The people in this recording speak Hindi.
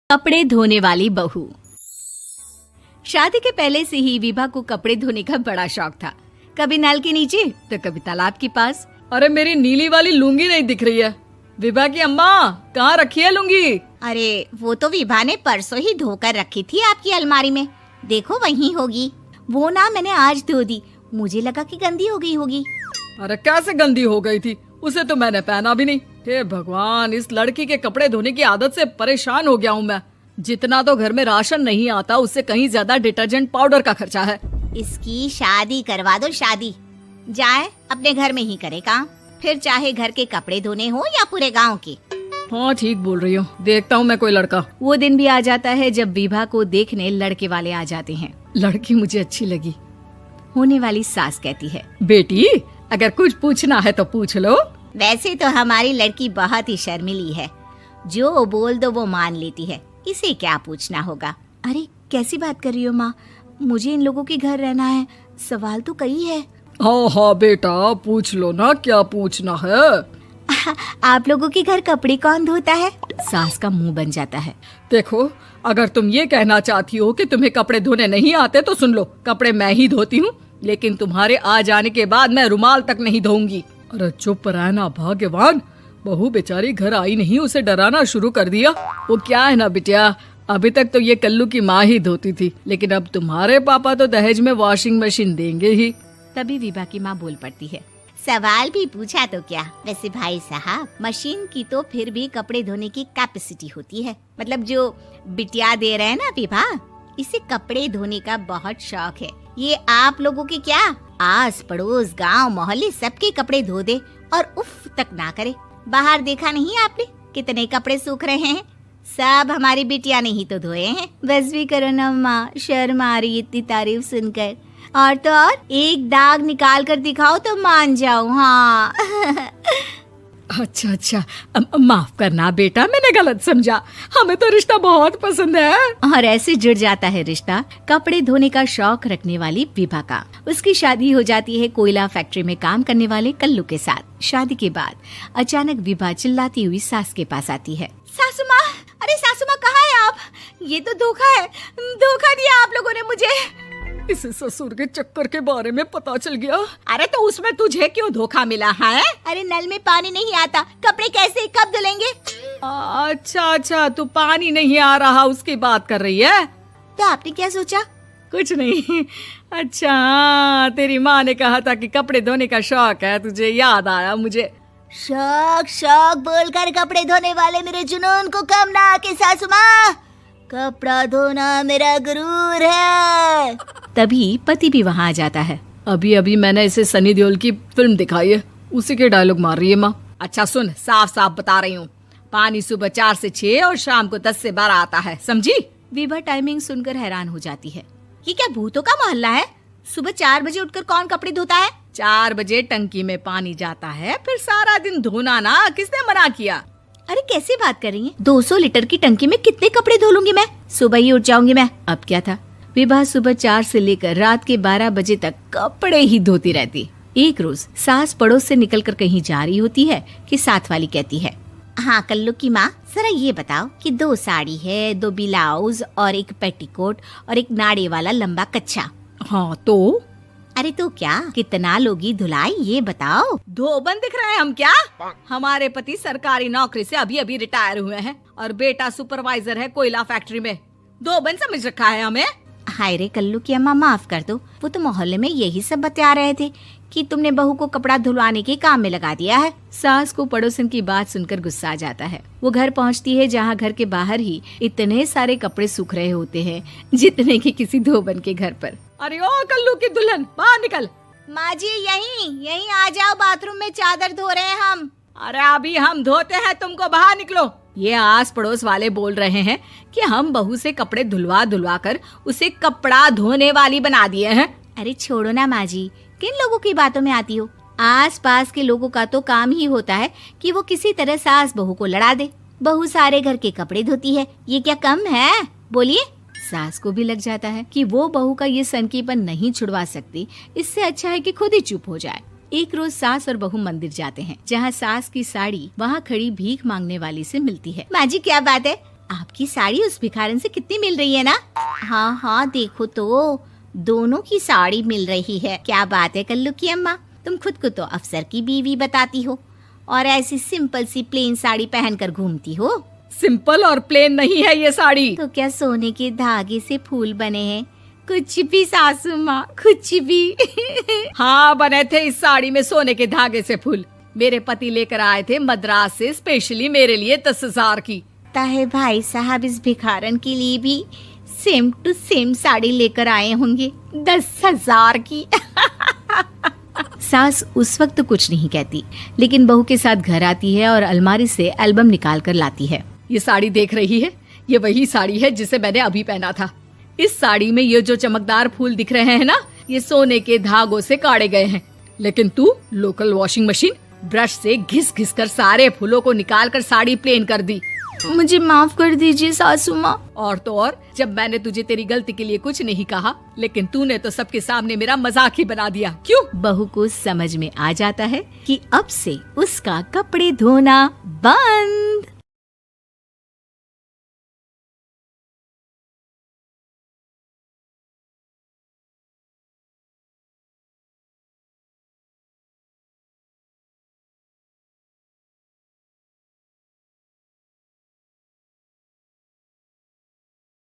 कपड़े धोने वाली बहू। शादी के पहले से ही विभा को कपड़े धोने का बड़ा शौक था। कभी नल के नीचे तो कभी तालाब के पास। अरे मेरी नीली वाली लुंगी नहीं दिख रही है। विभा की अम्मा, कहाँ रखी है लुंगी? अरे वो तो विभा ने परसों ही धोकर रखी थी आपकी अलमारी में, देखो वहीं होगी। वो ना मैंने आज धो दी, मुझे लगा कि गंदी हो गई होगी। अरे कैसे गंदी हो गई थी, उसे तो मैंने पहना भी नहीं। हे भगवान, इस लड़की के कपड़े धोने की आदत से परेशान हो गया हूँ मैं। जितना तो घर में राशन नहीं आता, उससे कहीं ज्यादा डिटर्जेंट पाउडर का खर्चा है। इसकी शादी करवा दो, शादी जाए अपने घर में ही करे काम, फिर चाहे घर के कपड़े धोने हो या पूरे गांव के। हाँ ठीक बोल रही हो, देखता हूँ मैं कोई लड़का। वो दिन भी आ जाता है जब विभा को देखने लड़के वाले आ जाते हैं। लड़की मुझे अच्छी लगी। होने वाली सास कहती है, बेटी अगर कुछ पूछना है तो पूछ लो। वैसे तो हमारी लड़की बहुत ही शर्मीली है, जो बोल दो वो मान लेती है, इसे क्या पूछना होगा। अरे कैसी बात कर रही हो माँ, मुझे इन लोगों के घर रहना है, सवाल तो कई है। हाँ हाँ बेटा, पूछ लो ना, क्या पूछना है। आप लोगों के घर कपड़े कौन धोता है? सास का मुंह बन जाता है। देखो, अगर तुम ये कहना चाहती हो कि तुम्हें कपड़े धोने नहीं आते तो सुन लो, कपड़े मैं ही धोती हूँ, लेकिन तुम्हारे आ जाने के बाद मैं रुमाल तक नहीं धोऊंगी। अरे चुप रहना भाग्यवान, बहू बेचारी घर आई नहीं, उसे डराना शुरू कर दिया। वो क्या है ना बिटिया, अभी तक तो ये कल्लू की माँ ही धोती थी, लेकिन अब तुम्हारे पापा तो दहेज में वॉशिंग मशीन देंगे ही। तभी विभा की माँ बोल पड़ती है, सवाल भी पूछा तो क्या। वैसे भाई साहब, मशीन की तो फिर भी कपड़े धोने की कैपेसिटी होती है। मतलब जो बिटिया दे रहे हैं ना विभा, इसे कपड़े धोने का बहुत शौक है। ये आप लोगों के क्या, आस पड़ोस गांव मोहल्ले सबके कपड़े धो दे और उफ तक ना करे। बाहर देखा नहीं आपने कितने कपड़े सूख रहे हैं, सब हमारी बिटिया ने ही तो धोए हैं। बस भी करो ना माँ, शर्म आ रही इतनी तारीफ सुनकर। और तो और एक दाग निकाल कर दिखाओ तो मान जाओ। हाँ अच्छा, माफ करना बेटा, मैंने गलत समझा। हमें तो रिश्ता बहुत पसंद है। और ऐसे जुड़ जाता है रिश्ता कपड़े धोने का शौक रखने वाली विभा का। उसकी शादी हो जाती है कोयला फैक्ट्री में काम करने वाले कल्लू के साथ। शादी के बाद अचानक विभा चिल्लाती हुई सास के पास आती है। सासू माँ, अरे सासू माँ कहाँ है आप? ये तो धोखा है, धोखा दिया आप लोगों ने मुझे। इसे ससुर के चक्कर के बारे में पता चल गया। अरे तो उसमें तुझे क्यों धोखा मिला है? अरे नल में पानी नहीं आता, कपड़े कैसे कब धुलेंगे? अच्छा, तू पानी नहीं आ रहा उसकी बात कर रही है। तो आपने क्या सोचा? कुछ नहीं। अच्छा, तेरी माँ ने कहा था कि कपड़े धोने का शौक है तुझे, याद आया मुझे। शौक बोलकर कपड़े धोने वाले मेरे जुनून को कम ना आके सासू माँ, कपड़ा धोना मेरा गुरूर है। तभी पति भी वहाँ आ जाता है। अभी मैंने इसे सनी देओल की फिल्म दिखाई है, उसी के डायलॉग मार रही है माँ। अच्छा सुन, साफ साफ बता रही हूँ, पानी सुबह 4 से 6 और शाम को 10 से 12 आता है, समझी? विभा टाइमिंग सुनकर हैरान हो जाती है। ये क्या भूतों का मोहल्ला है? सुबह 4 बजे उठकर कौन कपड़े धोता है? 4 बजे टंकी में पानी जाता है, फिर सारा दिन धोना ना, किसने मना किया? अरे कैसी बात कर रही हैं? 200 लीटर की टंकी में कितने कपड़े धो लूंगी मैं, सुबह ही उठ जाऊंगी मैं। अब क्या था, विभा सुबह 4 से लेकर रात के 12 बजे तक कपड़े ही धोती रहती। एक रोज सास पड़ोस से निकलकर कहीं जा रही होती है कि साथ वाली कहती है, हाँ कल्लू की माँ, जरा ये बताओ कि 2 साड़ी है, 2 ब्लाउज और एक पेटीकोट और एक नाड़े वाला लंबा कच्छा। हाँ तो? अरे तो क्या, कितना लोगी धुलाई ये बताओ। धोबन दिख रहे हैं हम क्या? हमारे पति सरकारी नौकरी से अभी रिटायर हुए हैं और बेटा सुपरवाइजर है कोयला फैक्ट्री में। धोबन समझ रखा है हमें? हाय रे कल्लू की अम्मा, माफ कर दो, वो तो मोहल्ले में यही सब बता रहे थे कि तुमने बहू को कपड़ा धुलवाने के काम में लगा दिया है। सास को पड़ोसन की बात सुनकर गुस्सा आ जाता है। वो घर पहुंचती है जहां घर के बाहर ही इतने सारे कपड़े सूख रहे होते हैं जितने कि किसी धोबन के घर पर। अरे ओ कल्लू की दुल्हन, बाहर निकल। माँ जी यहीं आ जाओ, बाथरूम में चादर धो रहे हैं हम। अरे अभी हम धोते हैं, तुमको बाहर निकलो। ये आस पड़ोस वाले बोल रहे हैं कि हम बहू से कपड़े धुलवा कर उसे कपड़ा धोने वाली बना दिए हैं। अरे छोड़ो ना माँ जी, किन लोगों की बातों में आती हो? आस पास के लोगों का तो काम ही होता है कि वो किसी तरह सास बहू को लड़ा दे। बहू सारे घर के कपड़े धोती है, ये क्या कम है? बोलिए। सास को भी लग जाता है कि वो बहू का ये सनकीपन नहीं छुड़वा सकती, इससे अच्छा है कि खुद ही चुप हो जाए। एक रोज सास और बहू मंदिर जाते हैं, जहाँ सास की साड़ी वहाँ खड़ी भीख मांगने वाली से मिलती है। माँ जी क्या बात है, आपकी साड़ी उस भिखारन से कितनी मिल रही है ना? हाँ हाँ देखो तो, दोनों की साड़ी मिल रही है। क्या बात है कल्लू की अम्मा, तुम खुद को तो अफसर की बीवी बताती हो और ऐसी सिंपल सी प्लेन साड़ी पहनकर घूमती हो। सिंपल और प्लेन नहीं है ये साड़ी। तो क्या सोने के धागे से फूल बने हैं? कुछ भी सासू माँ, कुछ भी। हाँ बने थे इस साड़ी में सोने के धागे से फूल। मेरे पति लेकर आए थे मद्रास से स्पेशली मेरे लिए 10,000 की। ताहे भाई साहब इस भिखारन के लिए भी सेम टू सेम साड़ी लेकर आए होंगे 10,000 की। सास उस वक्त तो कुछ नहीं कहती, लेकिन बहू के साथ घर आती है और अलमारी से एल्बम निकाल कर लाती है। ये साड़ी देख रही है, ये वही साड़ी है जिसे मैंने अभी पहना था। इस साड़ी में ये जो चमकदार फूल दिख रहे हैं ना, ये सोने के धागों से काढ़े गए हैं। लेकिन तू लोकल वॉशिंग मशीन ब्रश से घिस घिस कर सारे फूलों को निकाल कर साड़ी प्लेन कर दी। मुझे माफ कर दीजिए सासू माँ। और तो और, जब मैंने तुझे तेरी गलती के लिए कुछ नहीं कहा, लेकिन तूने तो सबके सामने मेरा मजाक ही बना दिया। क्यों? बहू को समझ में आ जाता है कि अब से उसका कपड़े धोना बंद।